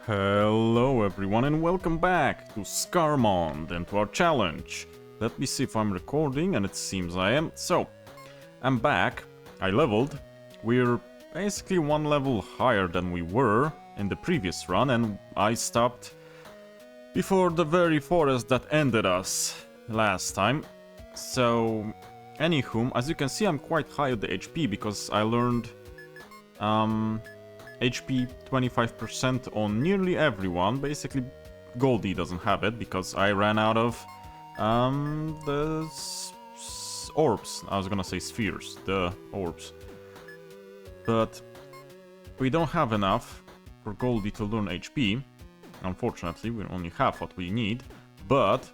Hello everyone and welcome back to Scarmonde and to our challenge. Let me see if I'm recording, and it seems I am. So, I'm back, I leveled. We're basically one level higher than we were in the previous run, and I stopped before the very forest that ended us last time. So, anywho, as you can see, I'm quite high at the HP because I learned HP 25% on nearly everyone. Basically, Goldie doesn't have it because I ran out of the orbs. I was gonna say spheres, the orbs. But we don't have enough for Goldie to learn HP. Unfortunately, we only have what we need. But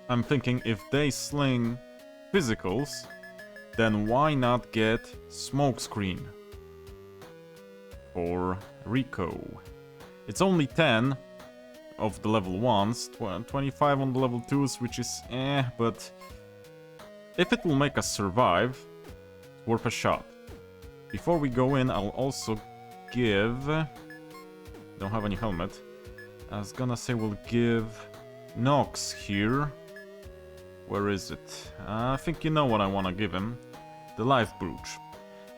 I'm thinking if they sling physicals, then why not get smokescreen for Rico? It's only 10 of the level 1s, 25 on the level 2s, which is but if it will make us survive, it's worth a shot. Before we go in, I'll also give... don't have any helmet. I was gonna say we'll give Nox here. Where is it? I think you know what I want to give him. The Life Brooch.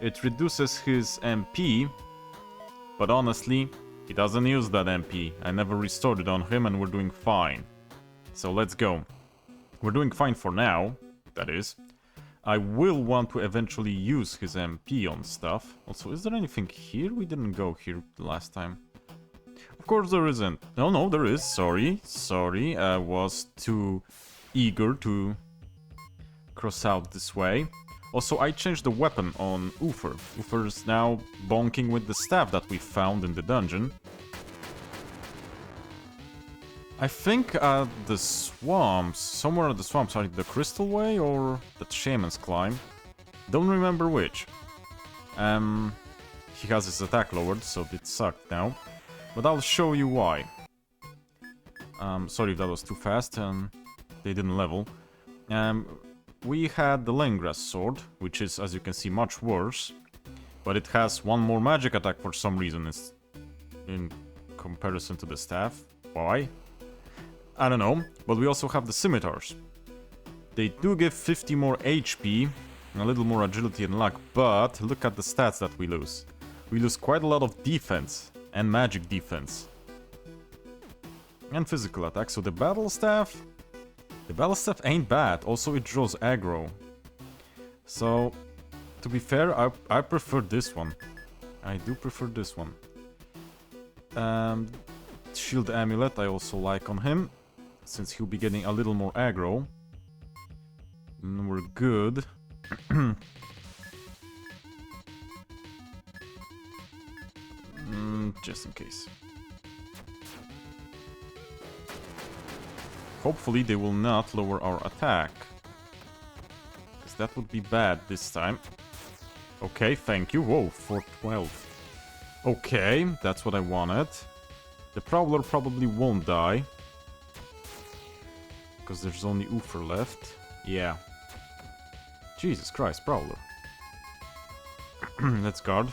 It reduces his MP, but honestly, he doesn't use that MP. I never restored it on him and we're doing fine. So let's go. We're doing fine for now, that is. I will want to eventually use his MP on stuff. Also, is there anything here? We didn't go here last time. Of course there isn't. No, there is. Sorry. I was too eager to cross out this way. Also, I changed the weapon on Uther. Uther's now bonking with the staff that we found in the dungeon. I think at the swamps, somewhere at the swamps, are the Crystal Way or the Shaman's Climb? Don't remember which. He has his attack lowered, so it sucked now. But I'll show you why. Sorry if that was too fast, they didn't level. We had the Lengra's sword, which is, as you can see, much worse. But it has one more magic attack for some reason in comparison to the staff. Why? I don't know. But we also have the scimitars. They do give 50 more HP, a little more agility and luck, but look at the stats that we lose. We lose quite a lot of defense and magic defense. And physical attack, so the battle staff... the battle staff ain't bad, also it draws aggro. So, to be fair, I prefer this one. I do prefer this one. Shield Amulet I also like on him, since he'll be getting a little more aggro. And we're good. Just in case. Hopefully they will not lower our attack. Because that would be bad this time. Okay, thank you. Whoa, 412. Okay, that's what I wanted. The Prowler probably won't die. Because there's only Uther left. Yeah. Jesus Christ, Prowler. Let's guard.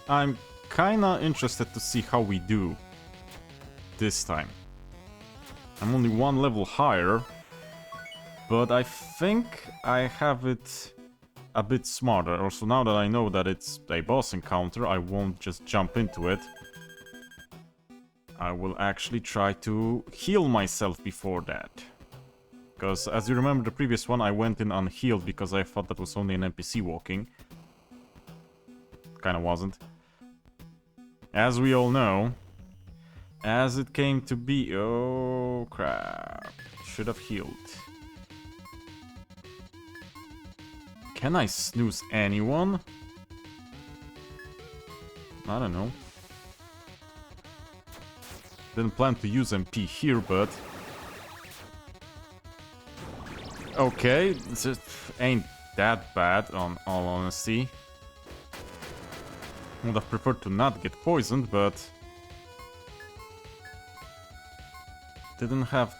I'm kinda interested to see how we do this time. I'm only one level higher, but I think I have it a bit smarter. Also, now that I know that it's a boss encounter, I won't just jump into it. I will actually try to heal myself before that. Because, as you remember the previous one, I went in unhealed because I thought that was only an NPC walking. Kinda wasn't. As we all know, as it came to be... oh, crap. Should have healed. Can I snooze anyone? I don't know. Didn't plan to use MP here, but... okay, it ain't that bad, on all honesty. Would have preferred to not get poisoned, but... didn't have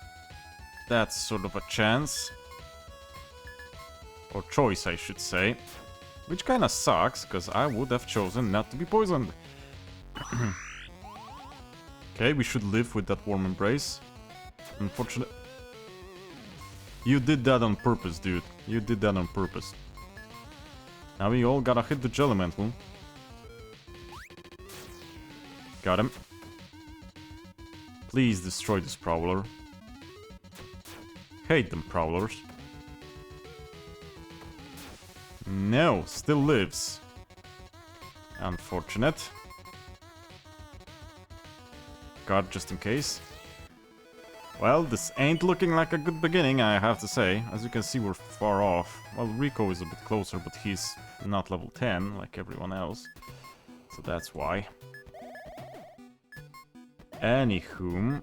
that sort of a chance. Or choice, I should say. Which kinda sucks, because I would have chosen not to be poisoned. Okay, we should live with that warm embrace. Unfortunately... You did that on purpose, dude. You did that on purpose. Now we all gotta hit the Jellimental. Got him. Please destroy this Prowler. Hate them Prowlers. No, still lives. Unfortunate. Guard just in case. Well, this ain't looking like a good beginning, I have to say. As you can see, we're far off. Well, Rico is a bit closer, but he's not level 10 like everyone else. So that's why. Anywho,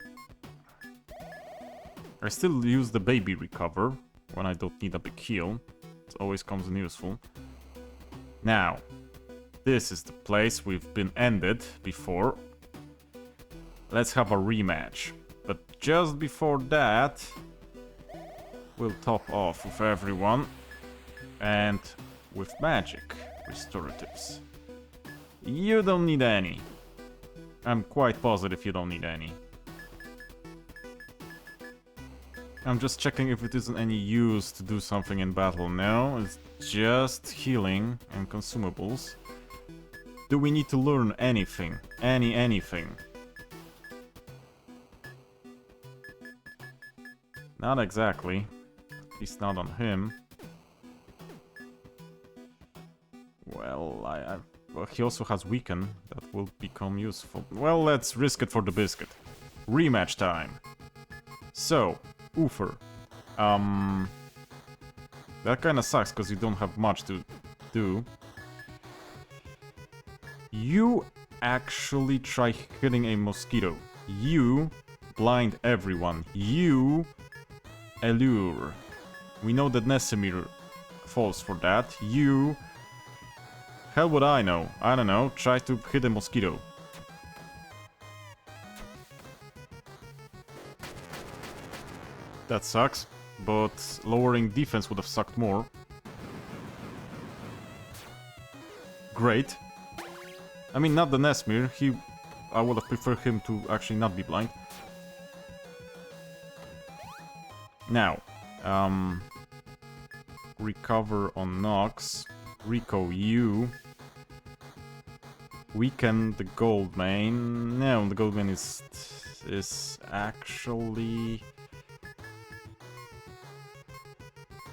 I still use the baby recover when I don't need a big heal. It always comes in useful. Now, this is the place we've been ended before. Let's have a rematch. But just before that, we'll top off with everyone. And with magic restoratives. You don't need any. I'm quite positive you don't need any. I'm just checking if it isn't any use to do something in battle. No, it's just healing and consumables. Do we need to learn anything? Anything? Not exactly. At least not on him. Well, well, he also has Weaken. That will become useful. Well, let's risk it for the biscuit. Rematch time. So, Uther. That kinda sucks, because you don't have much to do. You actually try hitting a mosquito. You blind everyone. You allure. We know that Nesimir falls for that. You... Hell would I know? I don't know. Try to hit a mosquito. That sucks, but lowering defense would have sucked more. Great. I mean, not the Nesmir. I would have preferred him to actually not be blind. Now, recover on Nox. Rico, you weaken the Goldmane. No, the Goldmane is actually...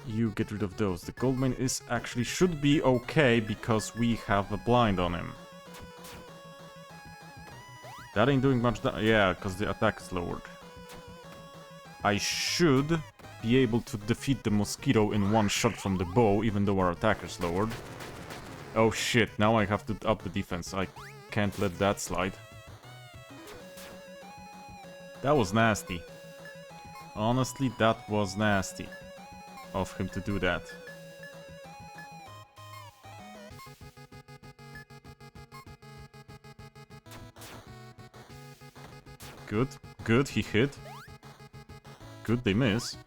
You get rid of those. The Goldmane is actually should be okay because we have a blind on him. That ain't doing much damage. Yeah, because the attack is lowered. I should be able to defeat the mosquito in one shot from the bow, even though our attack is lowered. Oh shit, now I have to up the defense. I can't let that slide. That was nasty. Honestly, that was nasty of him to do that. Good, good, he hit. Good, they miss.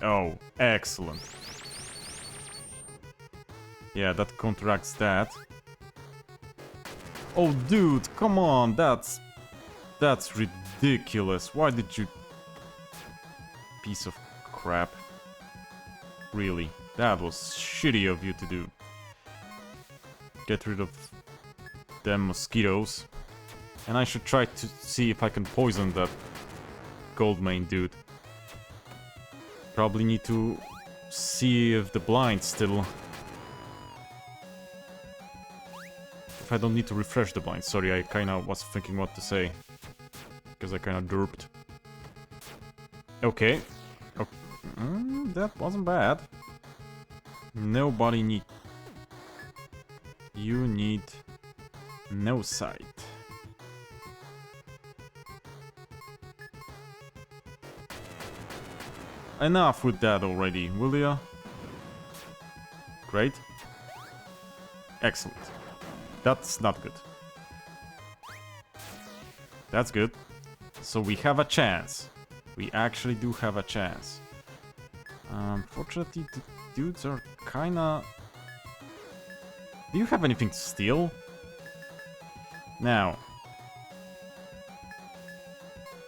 Oh, excellent. Yeah, that counteracts that. Oh, dude, come on, that's ridiculous. Why did you... Piece of crap. Really, that was shitty of you to do. Get rid of them mosquitoes. And I should try to see if I can poison that Goldmane dude. Probably need to see if the blind still... If I don't need to refresh the blind. Sorry, I kinda was thinking what to say. Because I kinda derped. Okay. That wasn't bad. Nobody need... You need... No sight. Enough with that already, will ya? Great. Excellent. That's not good. That's good. So we have a chance. We actually do have a chance. Unfortunately, the dudes are kinda... Do you have anything to steal? Now,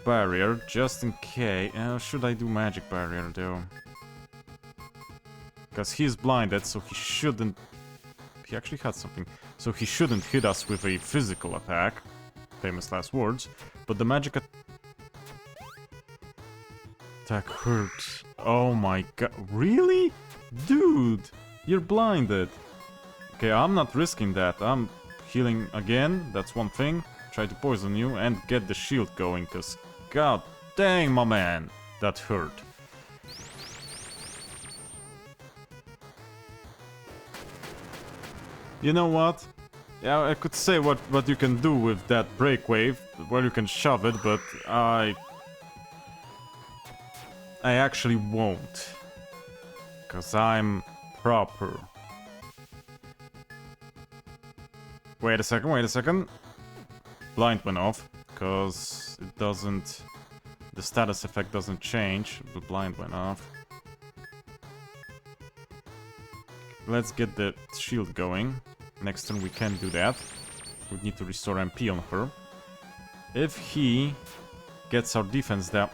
barrier, just in case. Should I do magic barrier, though? Because he's blinded, so he shouldn't... He actually had something. So he shouldn't hit us with a physical attack. Famous last words. But the magic attack hurts. Oh my god. Really? Dude, you're blinded. Okay, I'm not risking that. I'm healing again. That's one thing. Try to poison you and get the shield going, because god dang, my man, that hurt. You know what? Yeah, I could say what you can do with that break wave, where you can shove it, but I actually won't. Because I'm proper. Wait a second. Blind went off, because it doesn't... The status effect doesn't change, the blind went off. Let's get the shield going. Next turn we can do that. We need to restore MP on her. If he gets our defense down...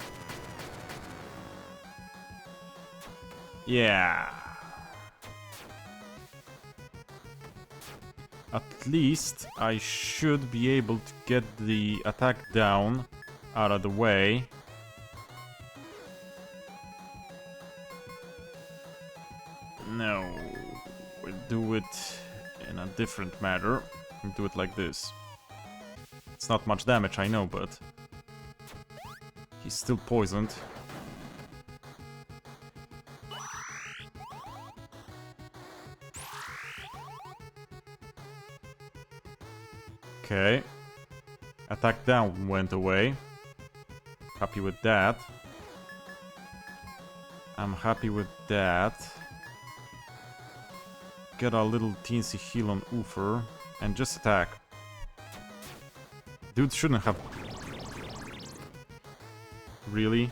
Yeah. At least I should be able to get the attack down out of the way. No. We'll do it in a different manner. We'll do it like this. It's not much damage, I know, but he's still poisoned. Okay. Attack down went away. Happy with that. I'm happy with that. Get a little teensy heal on Uther and just attack. Dude shouldn't have... Really?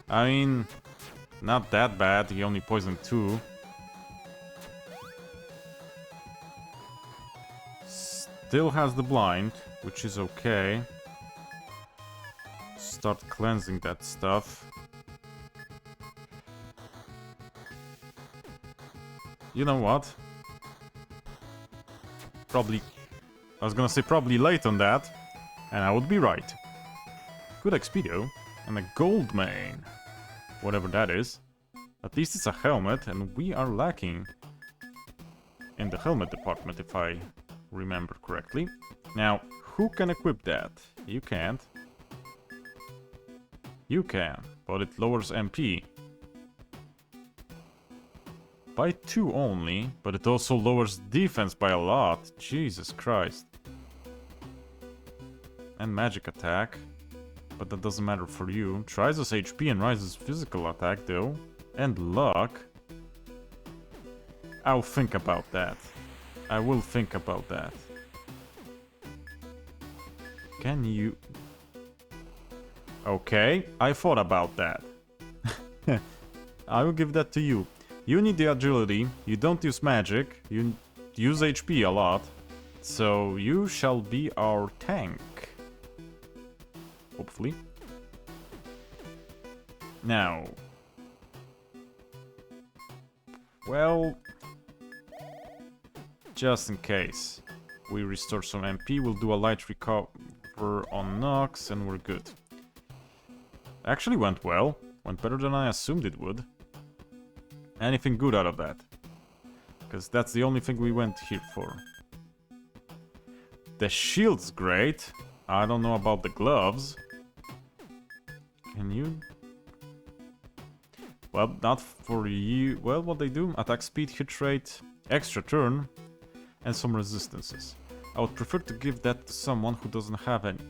I mean, not that bad. He only poisoned 2. Still has the blind, which is okay. Start cleansing that stuff. You know what? Probably... I was gonna say probably late on that, and I would be right. Good XP though, and a gold mane. Whatever that is. At least it's a helmet, and we are lacking in the helmet department, if I remember correctly. Now, who can equip that? You can't. You can, but it lowers MP. By 2 only, but it also lowers defense by a lot. Jesus Christ. And magic attack. But that doesn't matter for you. Tries HP and rises physical attack though. And luck. I'll think about that. I will think about that. Can you... Okay, I thought about that. I will give that to you. You need the agility, you don't use magic, you use HP a lot, so you shall be our tank. Hopefully. Now... Well... Just in case we restore some MP, we'll do a light recover on Nox and we're good. Actually went well. Went better than I assumed it would. Anything good out of that? Because that's the only thing we went here for. The shield's great. I don't know about the gloves. Can you? Well, not for you. Well, what they do? Attack speed, hit rate, extra turn, and some resistances. I would prefer to give that to someone who doesn't have any.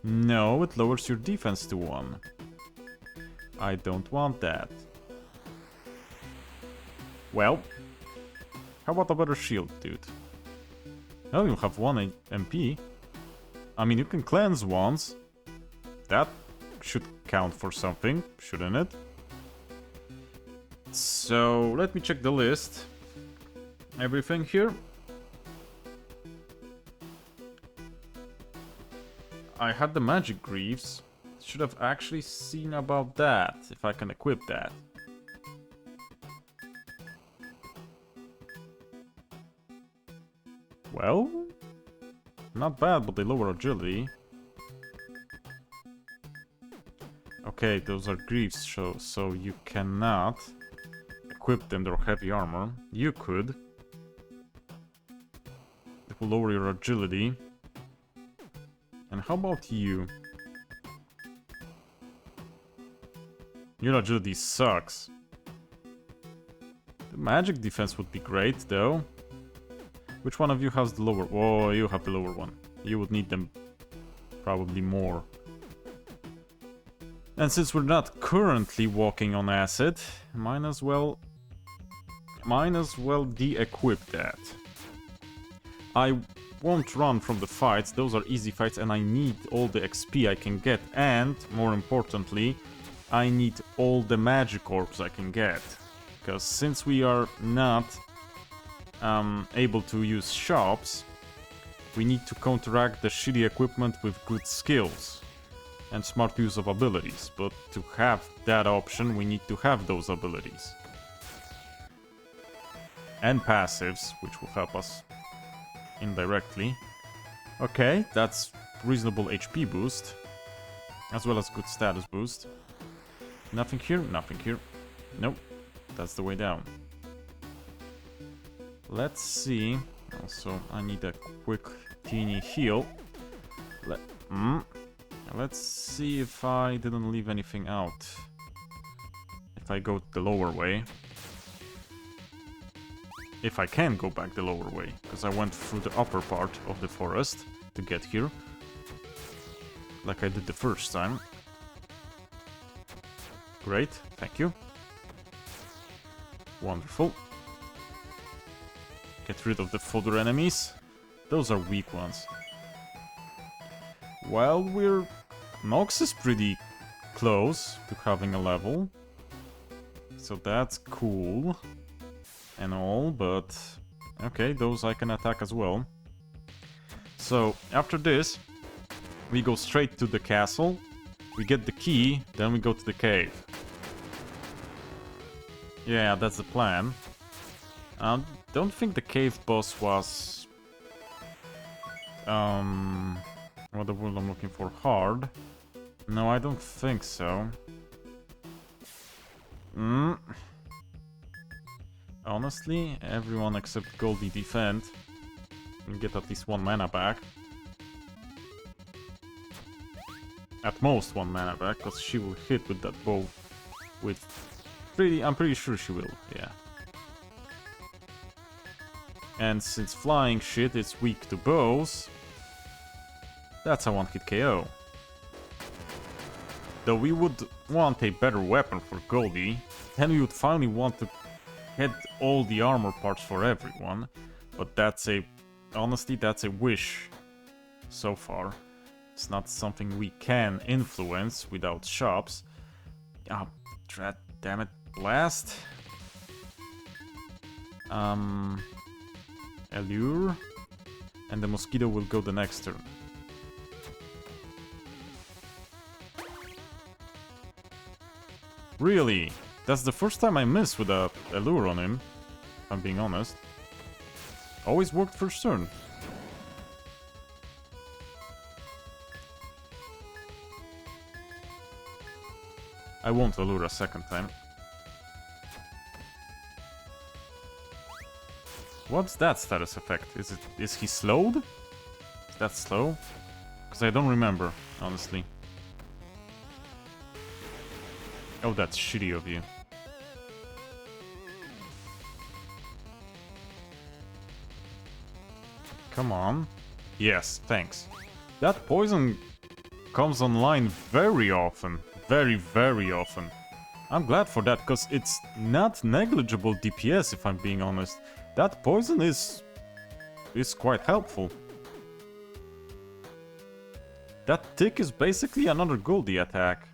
No, it lowers your defense to 1. I don't want that. Well, how about a better shield, dude? Oh, you have 1 MP. I mean, you can cleanse once. That should count for something, shouldn't it? So, let me check the list. Everything here. I had the magic greaves. Should have actually seen about that, if I can equip that. Well, not bad, but they lower agility. Okay, those are greaves, so you cannot equip them, they're heavy armor. You could. It will lower your agility. And how about you? Your agility sucks. The magic defense would be great, though. Which one of you has the lower? Oh, you have the lower one. You would need them probably more. And since we're not currently walking on acid, might as well de-equip that. I won't run from the fights, those are easy fights, and I need all the XP I can get, and, more importantly, I need all the magic orbs I can get. Because since we are not able to use shops, we need to counteract the shitty equipment with good skills and smart use of abilities. But to have that option, we need to have those abilities. And passives, which will help us indirectly. Okay, that's reasonable HP boost, as well as good status boost. Nothing here, nothing here. Nope, that's the way down. Let's see. Also, I need a quick teeny heal. Let's see if I didn't leave anything out. If I go the lower way. If I can go back the lower way, because I went through the upper part of the forest to get here. Like I did the first time. Great, thank you. Wonderful. Get rid of the fodder enemies. Those are weak ones. Well, Nox is pretty close to having a level. So that's cool. And all, but... Okay, those I can attack as well. So, after this, we go straight to the castle. We get the key, then we go to the cave. Yeah, that's the plan. Don't think the cave boss was... what the word I'm looking for? Hard? No, I don't think so. Honestly, everyone except Goldie defend and get at least 1 mana back. At most 1 mana back, because she will hit with that bow with... I'm pretty sure she will, yeah. And since flying shit is weak to bows, that's a 1-hit KO. Though we would want a better weapon for Goldie, then we would finally want to get all the armor parts for everyone, but that's honestly, that's a wish so far. It's not something we can influence without shops. Ah, damn it, blast. Allure, and the mosquito will go the next turn. Really? That's the first time I miss with a allure on him, if I'm being honest. Always worked first turn. I won't allure a second time. What's that status effect? Is he slowed? Is that slow? Because I don't remember, honestly. Oh, that's shitty of you. Come on. Yes, thanks. That poison comes online very often. Very, very often. I'm glad for that, because it's not negligible DPS, if I'm being honest. That poison is quite helpful. That tick is basically another Goldie attack.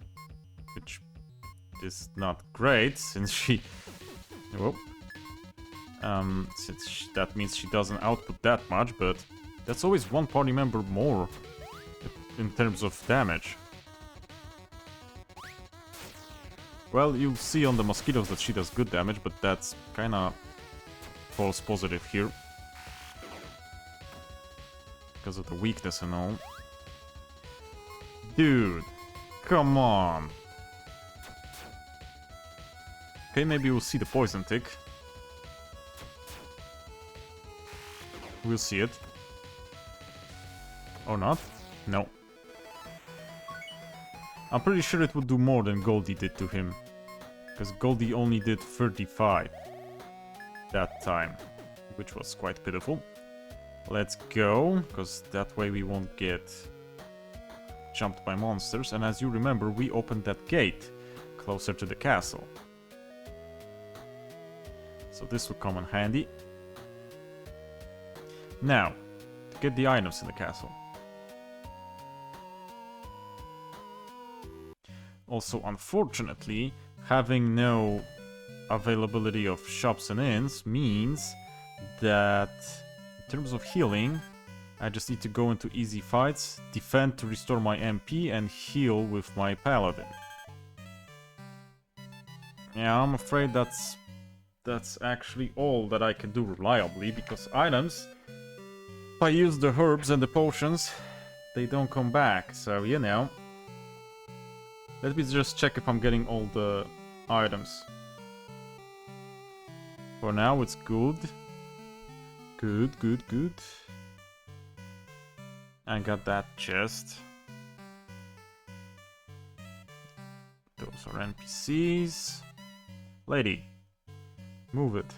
Which is not great, since she... Whoop. That means she doesn't output that much, but that's always one party member more. in terms of damage. Well, you'll see on the mosquitoes that she does good damage, but that's kinda false positive here. Because of the weakness and all. Dude, come on. Okay, maybe we'll see the poison tick. We'll see it. Or not? No. I'm pretty sure it would do more than Goldie did to him. Because Goldie only did 35 that time, which was quite pitiful. Let's go, because that way we won't get jumped by monsters. And as you remember, we opened that gate closer to the castle. So this will come in handy. Now, to get the items in the castle. Also, unfortunately, having no availability of shops and inns means that in terms of healing, I just need to go into easy fights, defend to restore my MP, and heal with my paladin. Yeah, I'm afraid that's actually all that I can do reliably, because items, if I use the herbs and the potions, they don't come back, so you know. Let me just check if I'm getting all the items. For now, it's good. Good, good, good. I got that chest. Those are NPCs. Lady, move it.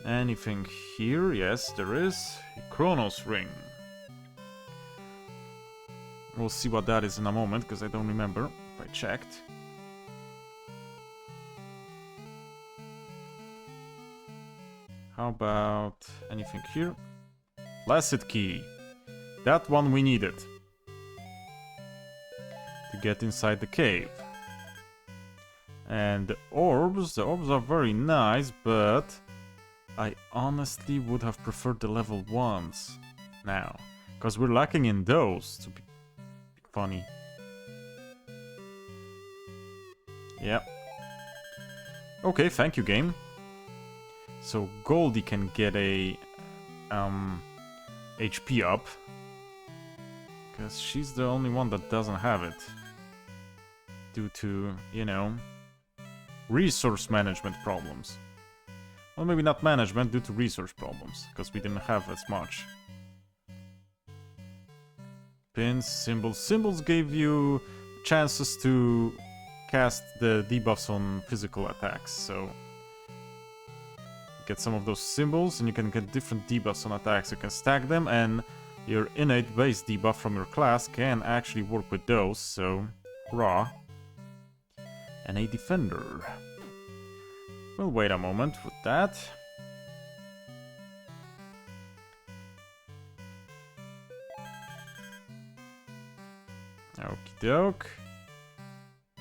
Anything here? Yes, there is. Chronos ring. We'll see what that is in a moment, because I don't remember if I checked. How about anything here? Placid key. That one we needed to get inside the cave. And the orbs are very nice, but I honestly would have preferred the level 1s now, because we're lacking in those, to be funny. Yep. Okay, thank you, game. So Goldie can get a HP up, because she's the only one that doesn't have it, due to, you know, resource management problems. Well, maybe not management, due to resource problems, because we didn't have as much. Pins, symbols. Symbols gave you chances to cast the debuffs on physical attacks, so get some of those symbols and you can get different debuffs on attacks. You can stack them, and your innate base debuff from your class can actually work with those, so hurrah. And a defender. We'll wait a moment with that. Okie doke.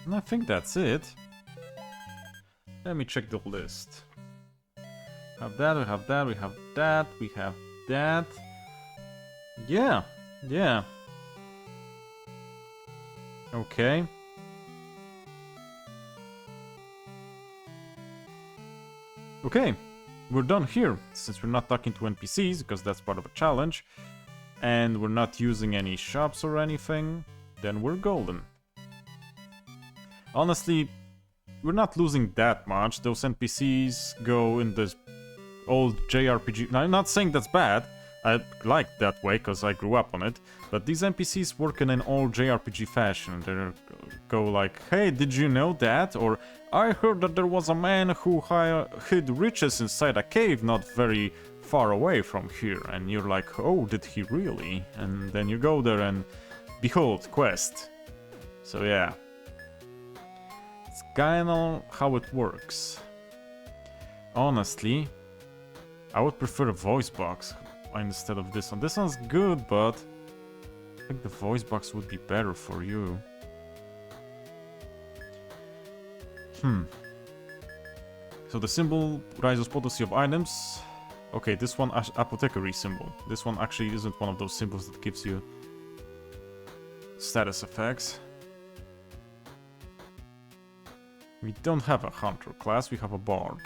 And I think that's it. Let me check the list. Have that, we have that, we have that, we have that. Yeah, yeah. Okay. Okay, we're done here, since we're not talking to NPCs, because that's part of a challenge, and we're not using any shops or anything, then we're golden. Honestly, we're not losing that much. Those NPCs go in this old JRPG... Now, I'm not saying that's bad. I like that way, because I grew up on it. But these NPCs work in an old JRPG fashion. They go like, hey, did you know that? Or, I heard that there was a man who hid riches inside a cave not very far away from here. And you're like, oh, did he really? And then you go there and, behold, quest. So yeah. It's kinda how it works. Honestly, I would prefer a voice box instead of this one. This one's good, but I think the voice box would be better for you. So the symbol rises potency of items. Okay, this one apothecary symbol. This one actually isn't one of those symbols that gives you status effects. We don't have a hunter class, we have a bard.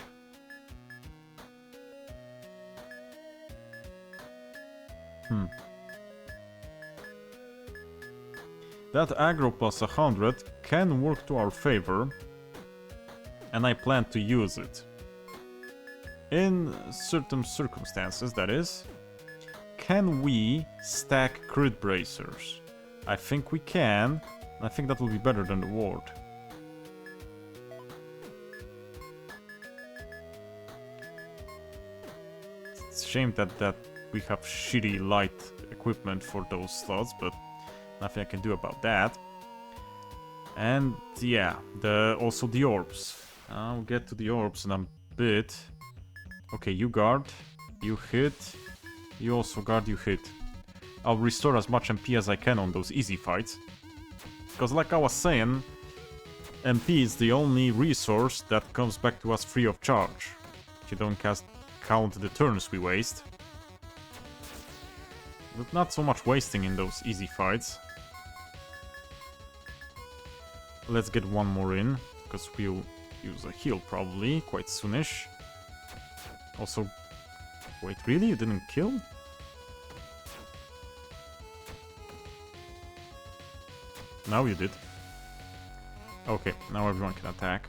That aggro plus 100 can work to our favor, and I plan to use it. In certain circumstances, that is. Can we stack crit bracers? I think we can. I think that will be better than the ward. It's a shame that we have shitty light equipment for those slots, but nothing I can do about that. And yeah, also the orbs. I'll get to the orbs in a bit. Okay, you guard, you hit, you also guard, you hit. I'll restore as much MP as I can on those easy fights. Because like I was saying, MP is the only resource that comes back to us free of charge. If you don't count the turns we waste. But not so much wasting in those easy fights. Let's get one more in, because we'll use a heal probably quite soonish. Also, wait, really? You didn't kill? Now you did. Okay, now everyone can attack.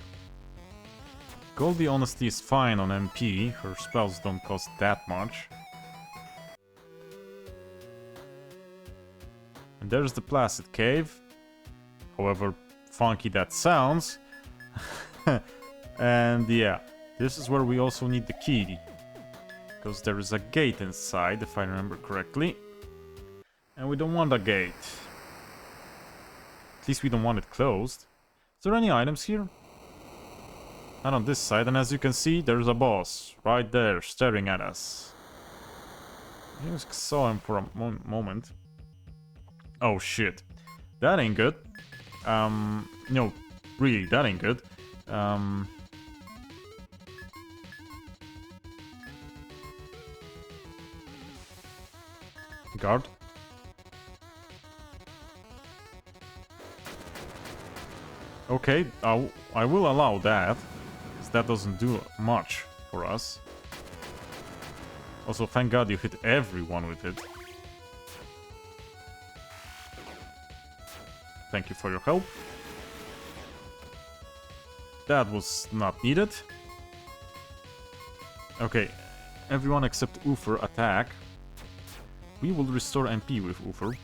Goldie honestly is fine on MP, her spells don't cost that much. And there's the Placid Cave. However funky that sounds. And yeah, this is where we also need the key. Because there is a gate inside, if I remember correctly. And we don't want a gate. At least we don't want it closed. Is there any items here? Not on this side, and as you can see, there's a boss right there staring at us. I just saw him for a moment. Oh shit. That ain't good. No, really, that ain't good. Guard. Okay, I will allow that, because that doesn't do much for us. Also, thank God you hit everyone with it. Thank you for your help. That was not needed. Okay, everyone except Uther attack. We will restore MP with Uther.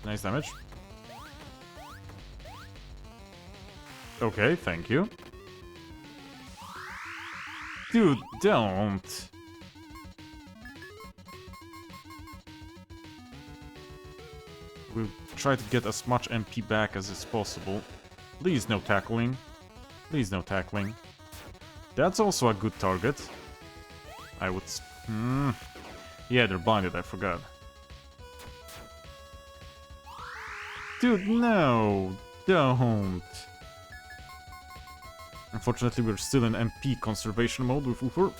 Nice damage. Okay, thank you. Dude, don't. We'll try to get as much MP back as is possible. Please no tackling. Please no tackling. That's also a good target. I would... Yeah, they're blinded, I forgot. Dude, no! Don't! Unfortunately, we're still in MP conservation mode with Uther.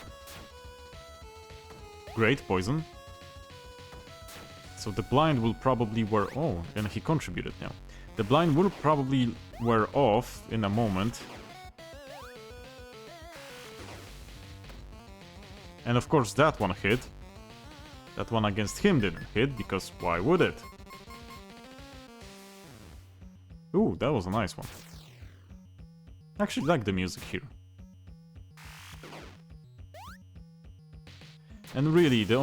Great, poison. So the blind will probably wear... Oh, and he contributed now. The blind will probably wear off in a moment. And of course that one hit. That one against him didn't hit, because why would it? Ooh, that was a nice one. I actually like the music here. And really, the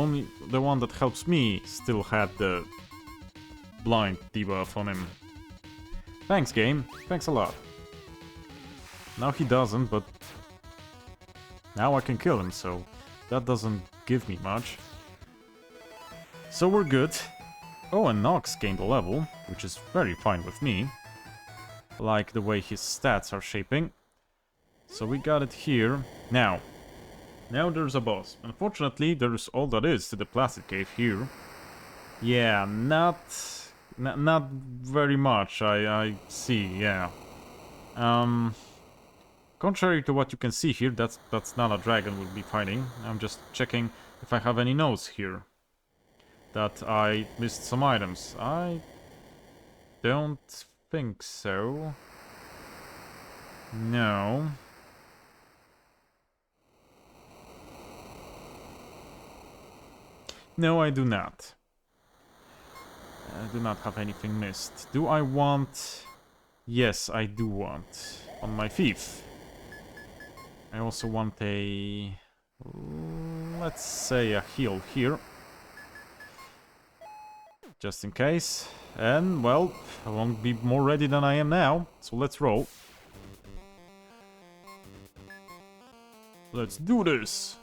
one that helps me still had the blind debuff on him. Thanks, game. Thanks a lot. Now he doesn't, but now I can kill him, so that doesn't give me much. So we're good. Oh, and Nox gained a level, which is very fine with me. Like the way his stats are shaping. So we got it here. Now there's a boss. Unfortunately, there's all that is to the Placid Cave here. Yeah, not very much, I see, yeah. Contrary to what you can see here, that's not a dragon we'll be fighting. I'm just checking if I have any notes here. That I missed some items. I don't think so. No. No, I do not. I do not have anything missed. Do I want... Yes, I do want. On my thief. I also want a... Let's say a heal here. Just in case. And, well, I won't be more ready than I am now. So let's roll. Let's do this!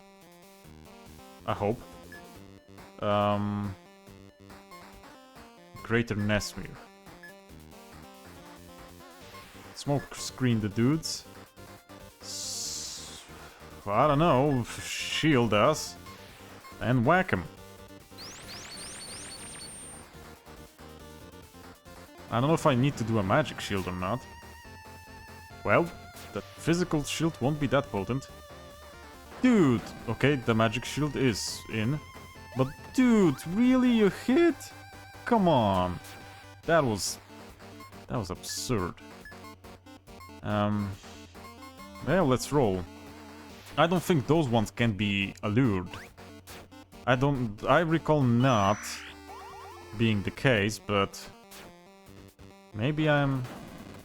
I hope. Greater Nesmir. Smoke screen the dudes. I don't know, shield us. And whack him. I don't know if I need to do a magic shield or not. Well, the physical shield won't be that potent. Dude! Okay, the magic shield is in. But dude, really, you hit? Come on. That was absurd. Well, let's roll. I don't think those ones can be allured. I recall not being the case, but maybe I'm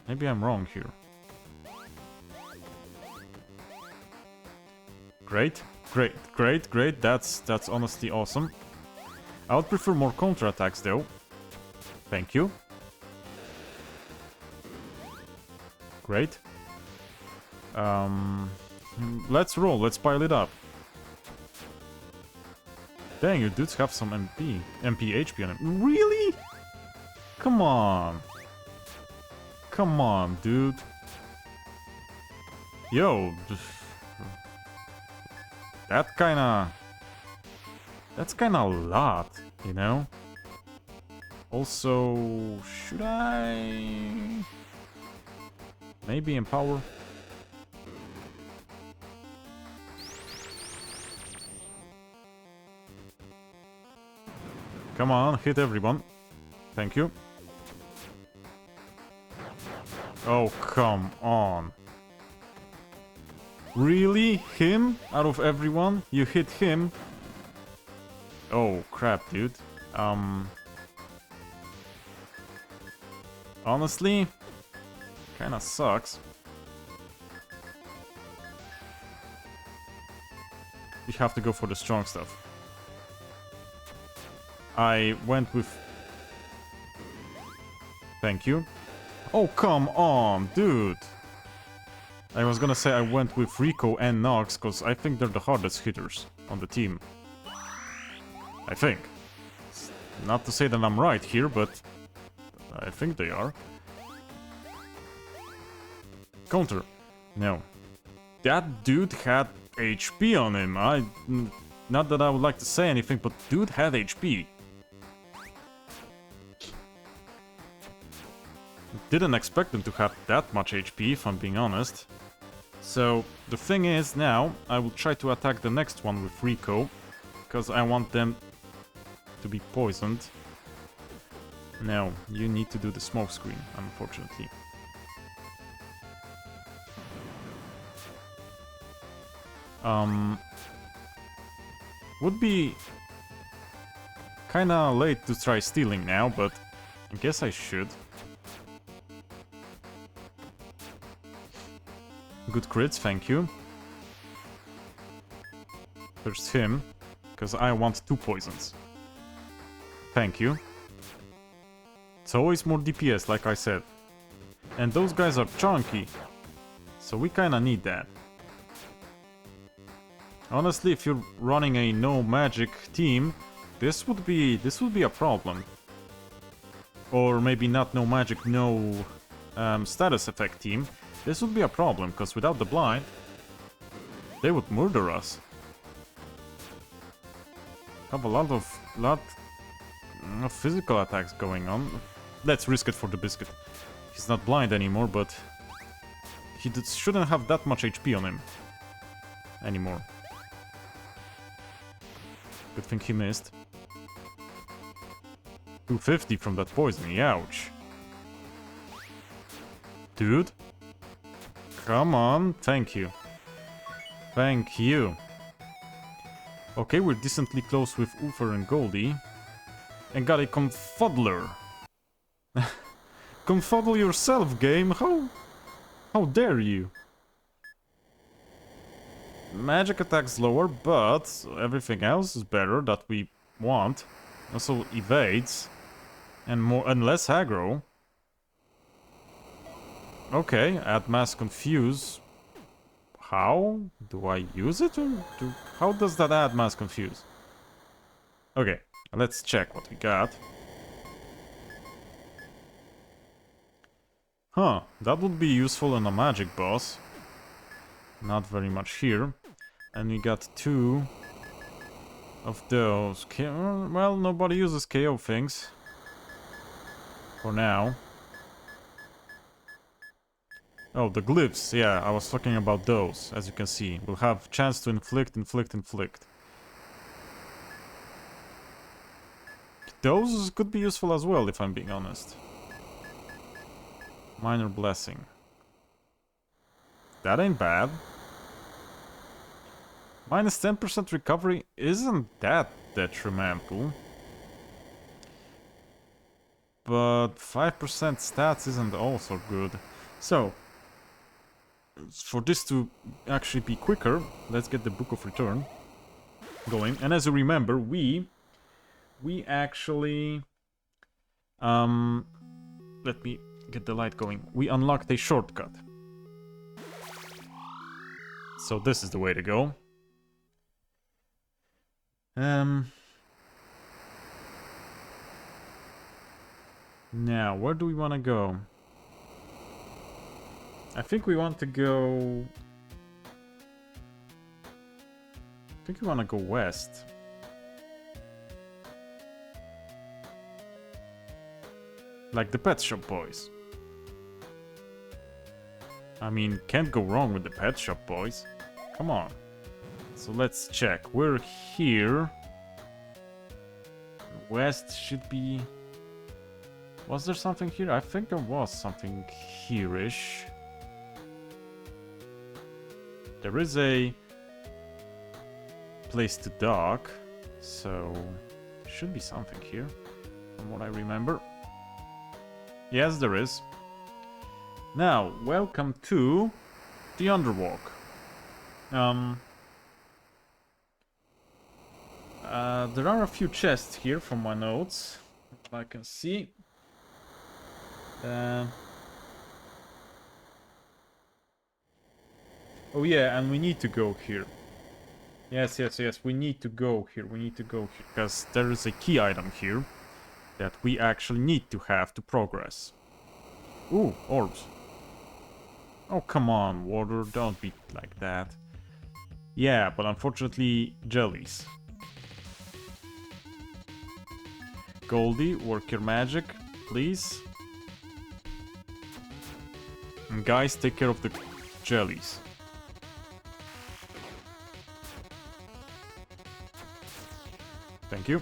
wrong here. Great. That's honestly awesome. I would prefer more counterattacks though. Thank you. Great. Let's roll, let's pile it up. Dang, your dudes have some MP HP on them. Really? Come on. Come on, dude. Yo. That's kinda a lot, you know? Also, should I... Maybe empower? Come on, hit everyone. Thank you. Oh, come on. Really? Him? Out of everyone? You hit him? Oh, crap, dude. Honestly, kinda sucks. We have to go for the strong stuff. I went with... Thank you. Oh, come on, dude. I was gonna say I went with Rico and Nox, because I think they're the hardest hitters on the team. I think. Not to say that I'm right here, but I think they are. Counter. No. That dude had HP on him. Not that I would like to say anything, but dude had HP. Didn't expect them to have that much HP, if I'm being honest. So, the thing is, now, I will try to attack the next one with Rico, because I want them to be poisoned. No, you need to do the smoke screen, unfortunately. Would be kinda late to try stealing now, but I guess I should. Good crits, thank you. First him, because I want 2 poisons. Thank you. It's always more DPS, like I said. And those guys are chunky, so we kinda need that. Honestly, if you're running a no magic team, this would be a problem. Or maybe not no magic, no status effect team. This would be a problem, because without the blind, they would murder us. Have a lot of physical attacks going on. Let's risk it for the biscuit. He's not blind anymore, but he shouldn't have that much HP on him anymore. Good thing he missed. 250 from that poisoning, ouch. Dude? Come on, thank you. Thank you. Okay, we're decently close with Uther and Goldie. And got a Confuddler. Confuddle yourself, game. How dare you? Magic attacks lower, but everything else is better that we want. Also evades and less aggro. Okay, add mass confuse. How do I use it? How does that add mass confuse? Okay, let's check what we got. Huh, that would be useful in a magic boss. Not very much here. And we got 2 of those. Well, nobody uses KO things. For now. Oh, the glyphs. Yeah, I was talking about those. As you can see, we'll have chance to inflict. Those could be useful as well, if I'm being honest. Minor blessing. That ain't bad. Minus 10% recovery isn't that detrimental. But 5% stats isn't also good. So, for this to actually be quicker, let's get the Book of Return going. And as you remember, we actually... let me get the light going. We unlocked a shortcut. So this is the way to go. Now, where do we want to go? I think we want to go... I think we want to go west. Like the Pet Shop Boys. I mean, can't go wrong with the Pet Shop Boys. Come on. So let's check. We're here. West should be... Was there something here? I think there was something here-ish. There is a place to dock, so there should be something here, from what I remember. Yes, there is. Now, welcome to the Underwalk. There are a few chests here from my notes, if I can see. Oh yeah, and we need to go here. Yes, we need to go here, because there is a key item here that we actually need to have to progress. Ooh, orbs. Oh, come on, water, don't be like that. Yeah, but unfortunately, jellies. Goldie, work your magic, please. And guys, take care of the jellies. Thank you.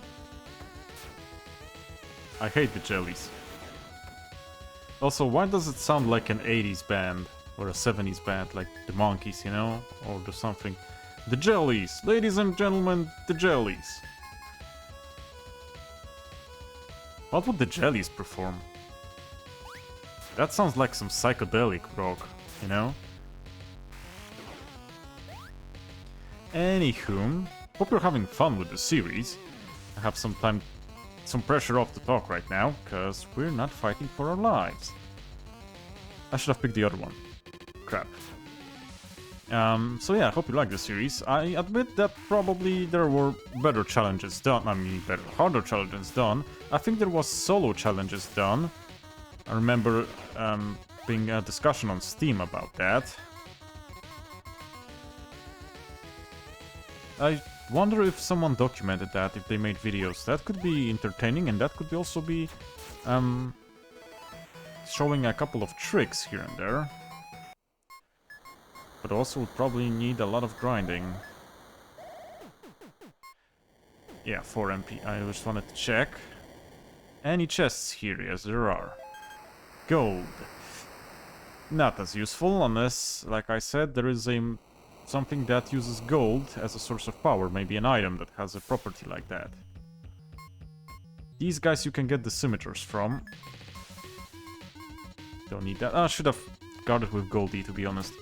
I hate the jellies. Also, why does it sound like an 80s band? Or a 70s band, like the Monkees, you know? Or there's something... The jellies! Ladies and gentlemen, the jellies! What would the jellies perform? That sounds like some psychedelic rock, you know? Anywho, hope you're having fun with the series. I have some pressure off to talk right now, because we're not fighting for our lives. I should have picked the other one. Crap. So yeah, I hope you like the series. I admit that probably there were better challenges done, harder challenges done. I think there was solo challenges done. I remember being a discussion on Steam about that. I wonder if someone documented that, if they made videos. That could be entertaining, and that could also be showing a couple of tricks here and there. But also would probably need a lot of grinding. Yeah, 4 MP. I just wanted to check. Any chests here? Yes, there are. Gold. Not as useful unless, like I said, there is something that uses gold as a source of power. Maybe an item that has a property like that. These guys you can get the scimitars from. Don't need that. I should have guarded with Goldie, to be honest.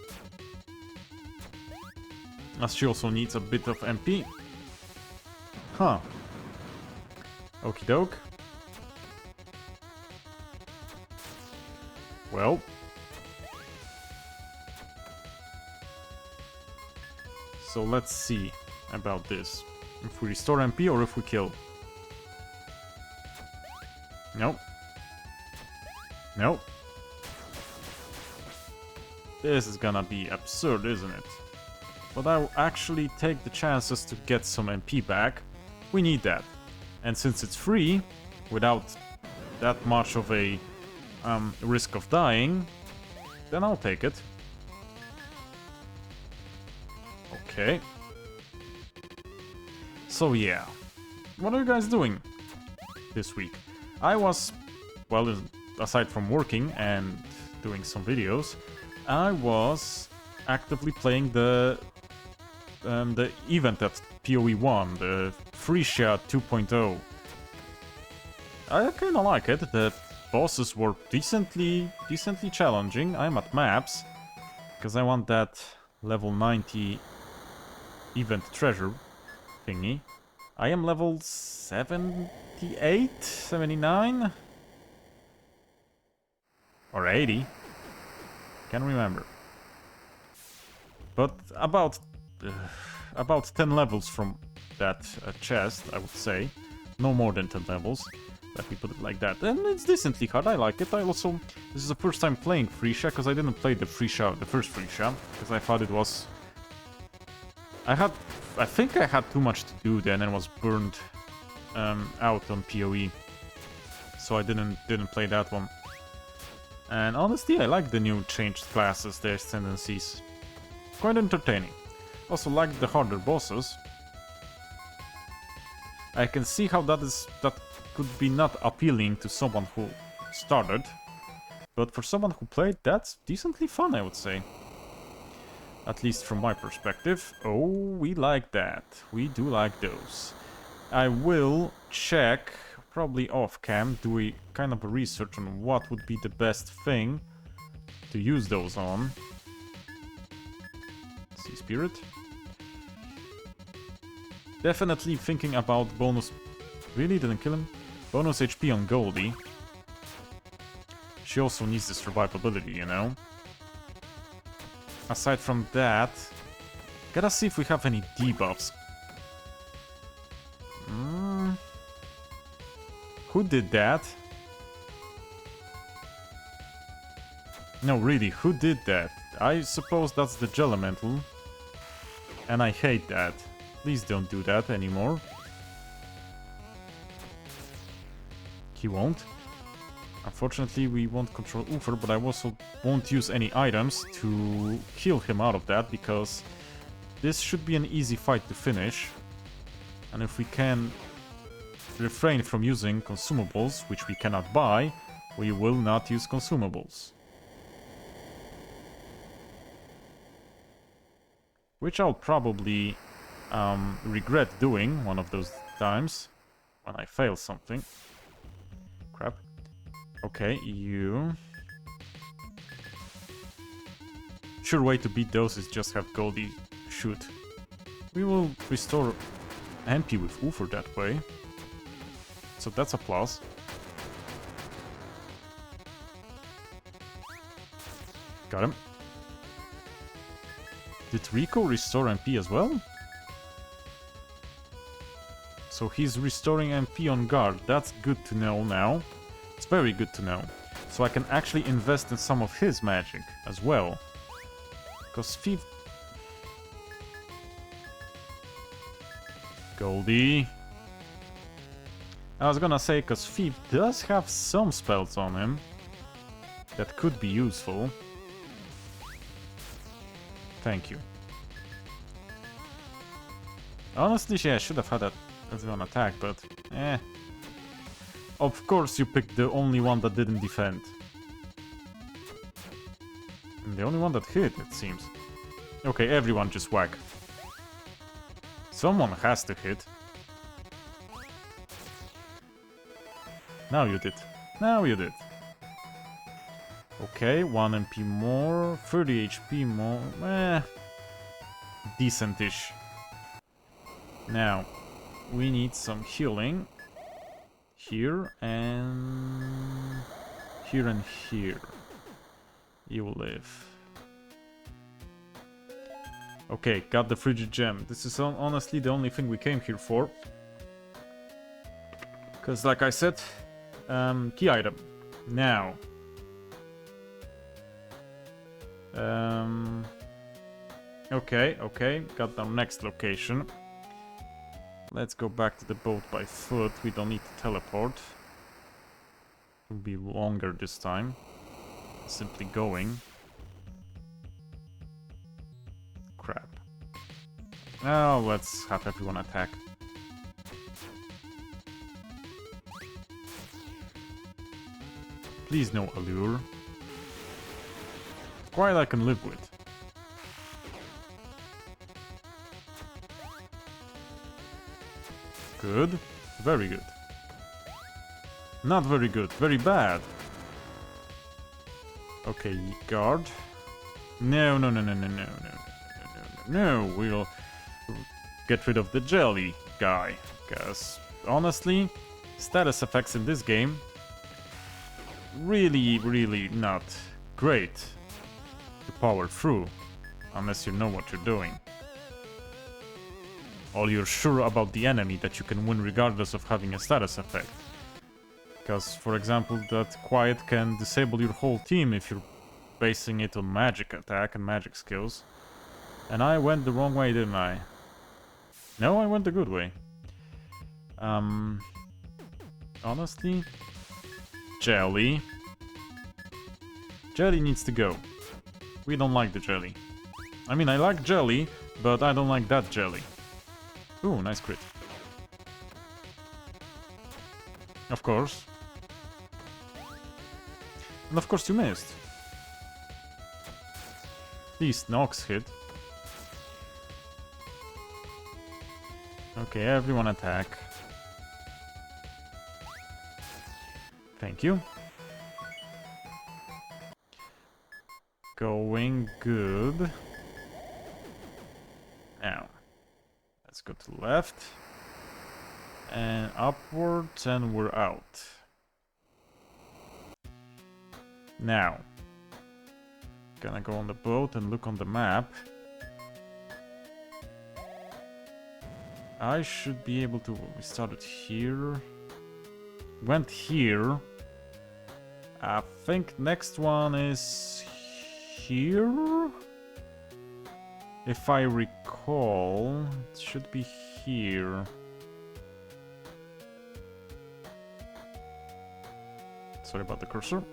As she also needs a bit of MP. Huh. Okie doke. Well. So let's see about this. If we restore MP or if we kill. Nope. Nope. This is gonna be absurd, isn't it? But I'll actually take the chances to get some MP back. We need that. And since it's free, without that much of a risk of dying, then I'll take it. Okay. So yeah. What are you guys doing this week? I was, well, aside from working and doing some videos, I was actively playing the event at PoE 1, the Freesia 2.0. I kinda like it. The bosses were decently challenging. I'm at maps, because I want that level 90 event treasure thingy. I am level 78, 79? Or 80? Can't remember. But about 10 levels from that chest, I would say. No more than 10 levels. Let me put it like that. And it's decently hard, I like it. This is the first time playing Freesia, because I didn't play the first Freesia, because I thought it was... I think I had too much to do then and was burned out on PoE. So I didn't play that one. And honestly, I like the new changed classes, their tendencies. Quite entertaining. Also like the harder bosses. I can see how that could be not appealing to someone who started. But for someone who played, that's decently fun, I would say. At least from my perspective. Oh, we like that. We do like those. I will check, probably off-cam, do a kind of a research on what would be the best thing to use those on. Sea Spirit. Definitely thinking about bonus... Really? Didn't kill him? Bonus HP on Goldie. She also needs the survivability, you know? Aside from that... Gotta see if we have any debuffs. Who did that? No, really, who did that? I suppose that's the Gelemental. And I hate that. Please don't do that anymore. He won't. Unfortunately, we won't control Uther, but I also won't use any items to heal him out of that, because this should be an easy fight to finish. And if we can refrain from using consumables, which we cannot buy, we will not use consumables. Which I'll probably regret doing one of those times when I fail something. Crap. Okay, you... Sure way to beat those is just have Goldie shoot. We will restore MP with Uther that way. So that's a plus. Got him. Did Rico restore MP as well? So he's restoring MP on guard. That's good to know now. It's very good to know. So I can actually invest in some of his magic as well. Because Thief... Goldie. I was gonna say, because Thief does have some spells on him that could be useful. Thank you. Honestly, yeah, I should have had that everyone attack, but eh. Of course you picked the only one that didn't defend. And the only one that hit, it seems. Okay, everyone just whack. Someone has to hit. Now you did. Now you did. Okay, 1 MP more, 30 HP more. Decent-ish. Now, we need some healing. Here and... here and here. You will live. Okay, got the frigid gem. This is honestly the only thing we came here for. Because, like I said, key item. Now. Okay, got our next location. Let's go back to the boat by foot. We don't need to teleport. It'll be longer this time. Simply going. Crap. Now let's have everyone attack. Please no allure. Quite I can live with. Good. Very good. Not very good. Very bad. Okay, guard. No. We'll get rid of the jelly guy. Because, honestly, status effects in this game really not great to power through. Unless you know what you're doing. Or you're sure about the enemy that you can win regardless of having a status effect. Because, for example, that quiet can disable your whole team if you're basing it on magic attack and magic skills. And I went the wrong way, didn't I? No, I went the good way. Honestly... Jelly. Jelly needs to go. We don't like the jelly. I mean, I like jelly, but I don't like that jelly. Ooh, nice crit. Of course. And of course you missed. At least Nox hit. Okay, everyone attack. Thank you. Going good. Now, let's go to the left. And upwards, and we're out. Now, gonna go on the boat and look on the map. I should be able to... We started here. Went here. I think next one is here? If I recall, it should be here. Sorry about the cursor.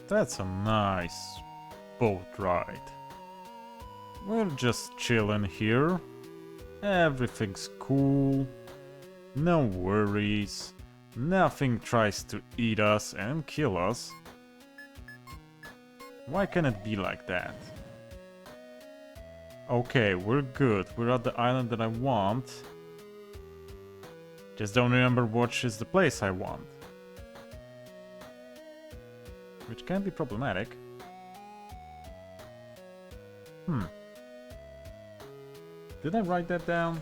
That's a nice boat ride. We're just chilling here. Everything's cool. No worries. Nothing tries to eat us and kill us. Why can it be like that? Okay, we're good. We're at the island that I want. Just don't remember which is the place I want. Which can be problematic. Did I write that down?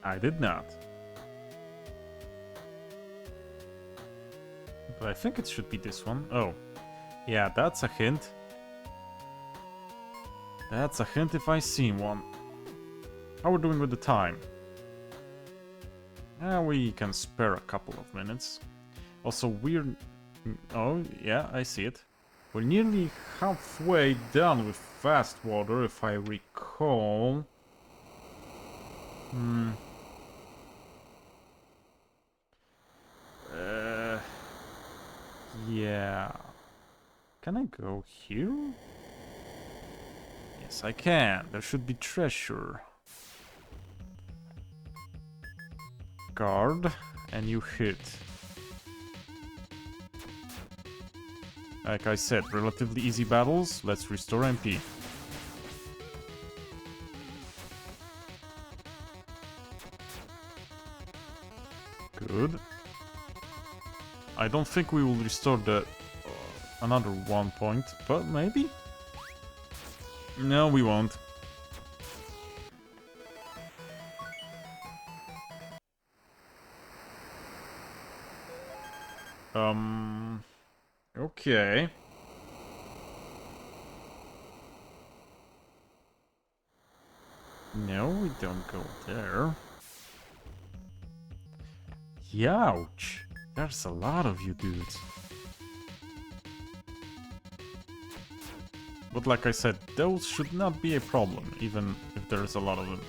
I did not. But I think it should be this one. Oh. Yeah, that's a hint. That's a hint if I see one. How are we doing with the time? We can spare a couple of minutes. Also, we're... Oh, yeah, I see it. We're nearly halfway done with Vastwater, if I recall. Yeah. Can I go here? Yes, I can. There should be treasure. Guard, and you hit. Like I said, relatively easy battles. Let's restore MP. Good. I don't think we will restore the another 1 point, but maybe? No, we won't. Okay. No, we don't go there. Youch! There's a lot of you dudes. But like I said, those should not be a problem, even if there's a lot of them.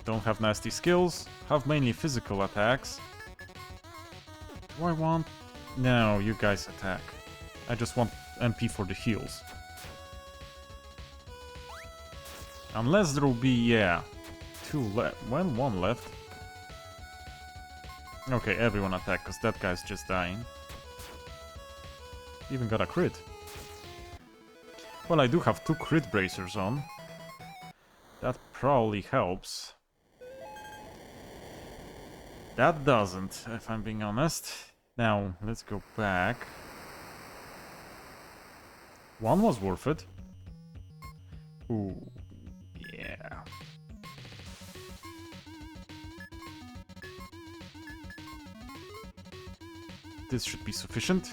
Don't have nasty skills, have mainly physical attacks. Do I want... No, you guys attack. I just want MP for the heals. Unless there will be, yeah, 2 left. When 1 left. Okay, everyone attack, because that guy's just dying. Even got a crit. Well, I do have 2 crit bracers on. That probably helps. That doesn't, if I'm being honest. Now, let's go back. 1 was worth it. Ooh, yeah. This should be sufficient.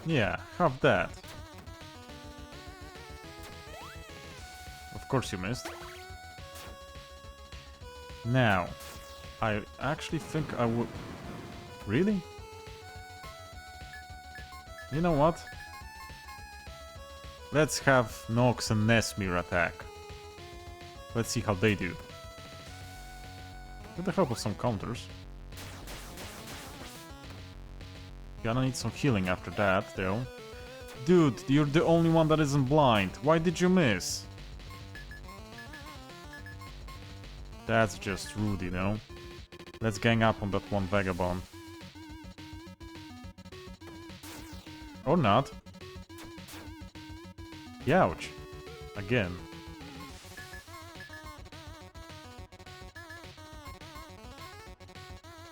Yeah, have that. Of course you missed. Now, I actually think I would... Really? You know what? Let's have Nox and Nesmir attack. Let's see how they do. With the help of some counters. Gonna need some healing after that, though. Dude, you're the only one that isn't blind. Why did you miss? That's just rude, you know? Let's gang up on that one vagabond. Or not. Youch. Again.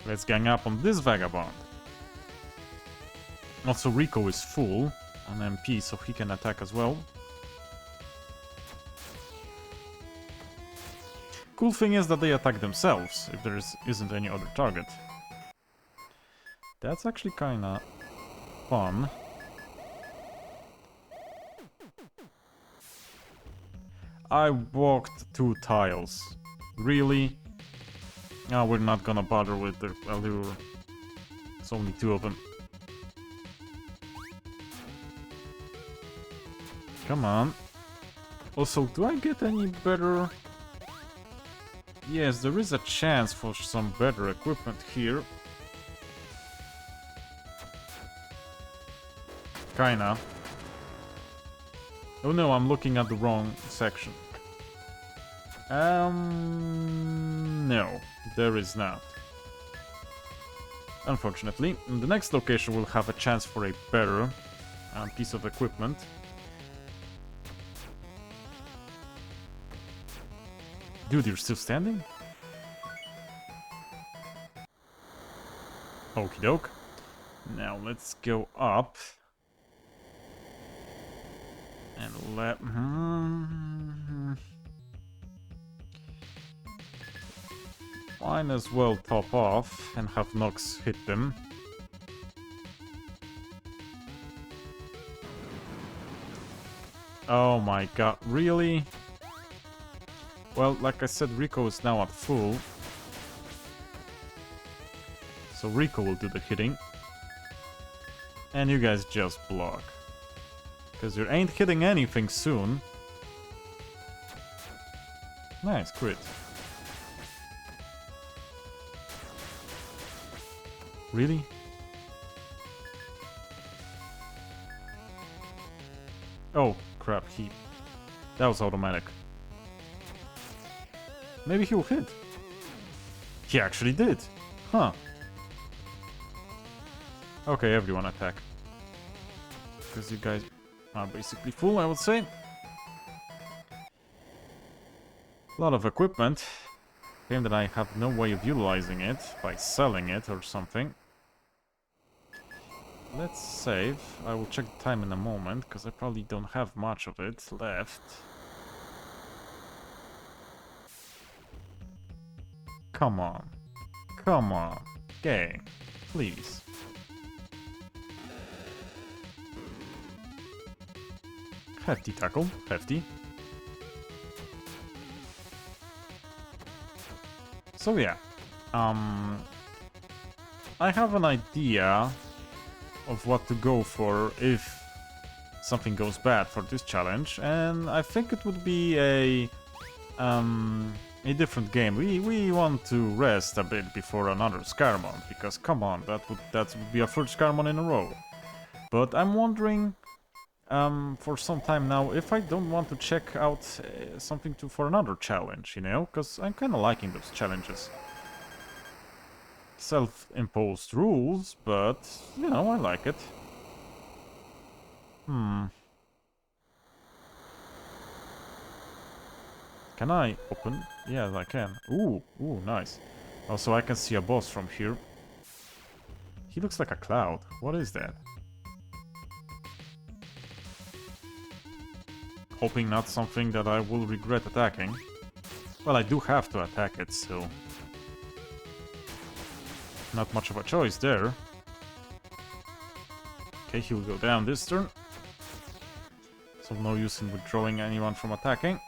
Let's gang up on this vagabond. Also, Rico is full on MP, so he can attack as well. Cool thing is that they attack themselves, if there isn't any other target. That's actually kinda fun. I walked 2 tiles. Really? No, we're not gonna bother with the allure. It's only 2 of them. Come on. Also, do I get any better... Yes, there is a chance for some better equipment here. Kinda. Oh no, I'm looking at the wrong section. No, there is not. Unfortunately, in the next location we'll have a chance for a better piece of equipment. Dude, you're still standing? Okie doke. Now let's go up. And let... Might as well top off and have Nox hit them. Oh my god, really? Well, like I said, Rico is now at full. So Rico will do the hitting. And you guys just block. Because you ain't hitting anything soon. Nice, crit. Really? Oh, crap, that was automatic. Maybe he'll hit. He actually did. Huh. Okay, everyone attack. Because you guys are basically full, I would say. A lot of equipment. Shame that I have no way of utilizing it by selling it or something. Let's save. I will check the time in a moment, because I probably don't have much of it left. Come on. Come on. Game. Please. Hefty tackle. Hefty. So yeah. I have an idea of what to go for if something goes bad for this challenge, and I think it would be a different game. We want to rest a bit before another Scarmonde, because come on, that would be a third Scarmonde in a row. But I'm wondering for some time now if I don't want to check out something for another challenge, you know, because I'm kind of liking those challenges. Self-imposed rules, but, you know, I like it. Can I open? Yes, I can. Ooh, nice. Also, I can see a boss from here. He looks like a cloud. What is that? Hoping not something that I will regret attacking. Well, I do have to attack it, so... not much of a choice there. Okay, he'll go down this turn. So no use in withdrawing anyone from attacking.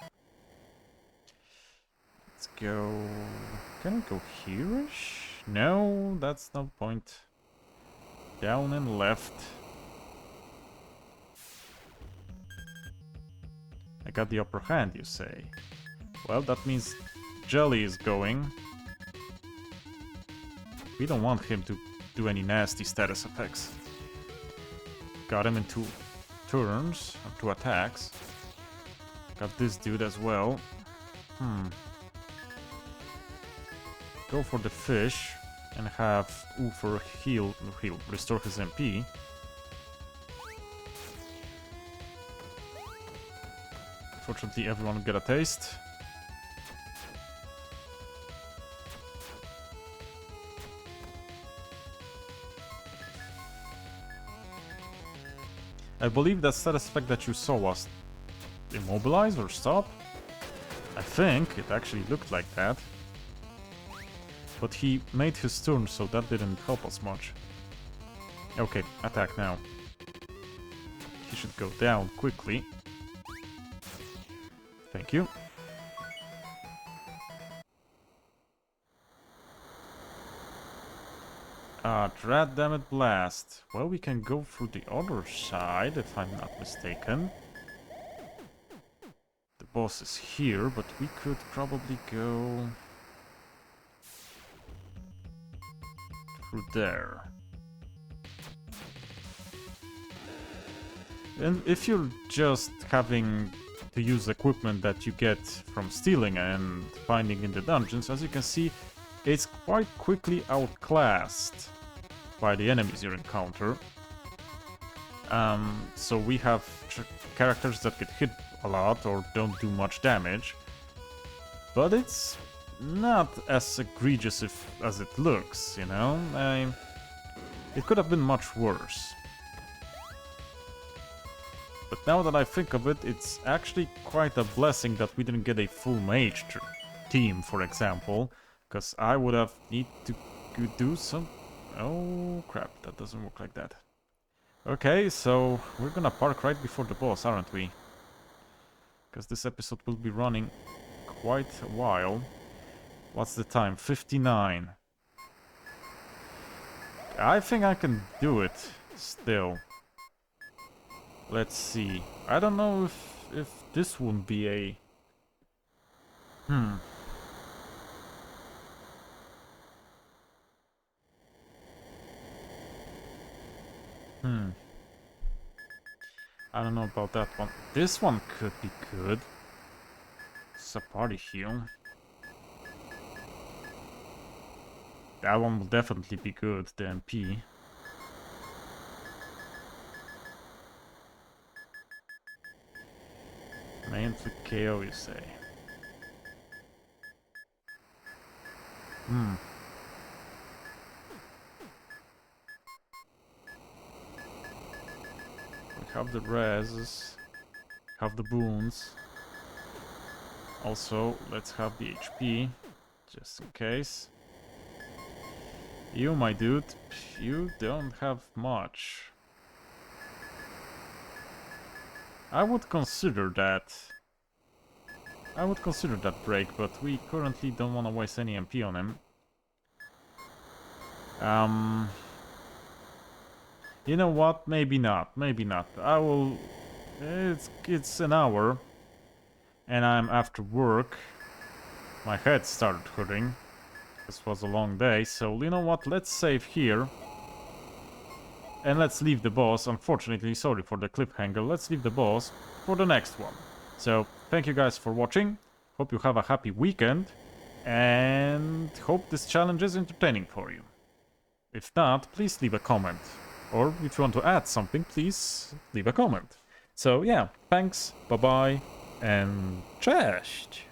Let's go... Can I go here-ish? No, that's no point. Down and left. I got the upper hand, you say. Well, that means Jelly is going. We don't want him to do any nasty status effects. Got him in 2 turns, or 2 attacks. Got this dude as well. Go for the fish and have for heal, restore his MP. Fortunately, everyone will get a taste. I believe that status effect that you saw was immobilize or stop. I think it actually looked like that. But he made his turn, so that didn't help us much. Okay, attack now. He should go down quickly. Thank you. Dread Dammit Blast. Well, we can go through the other side, if I'm not mistaken. The boss is here, but we could probably go... through there. And if you're just having to use equipment that you get from stealing and finding in the dungeons, as you can see, it's quite quickly outclassed by the enemies you encounter. So we have characters that get hit a lot or don't do much damage, but it's not as egregious as it looks, you know? It could have been much worse. But now that I think of it, it's actually quite a blessing that we didn't get a full mage team, for example, because I would have need to do some... Oh crap, that doesn't work like that. Okay, so we're gonna park right before the boss, aren't we? Because this episode will be running quite a while. What's the time? 59. I think I can do it still. Let's see. I don't know if this would be a... I don't know about that one. This one could be good. It's a party heal. That one will definitely be good, the MP. Main for KO, you say? We have the reses, have the boons. Also, let's have the HP, just in case. You, my dude, you don't have much. I would consider that. I would consider that break, but we currently don't want to waste any MP on him. You know what? Maybe not. Maybe not. I will... It's an hour. And I'm after work. My head started hurting. This was a long day, so you know what? Let's save here. And let's leave the boss. Unfortunately, sorry for the cliffhanger. Let's leave the boss for the next one. So, thank you guys for watching. Hope you have a happy weekend. And hope this challenge is entertaining for you. If not, please leave a comment. Or if you want to add something, please leave a comment. So yeah, thanks, bye-bye, and cześć!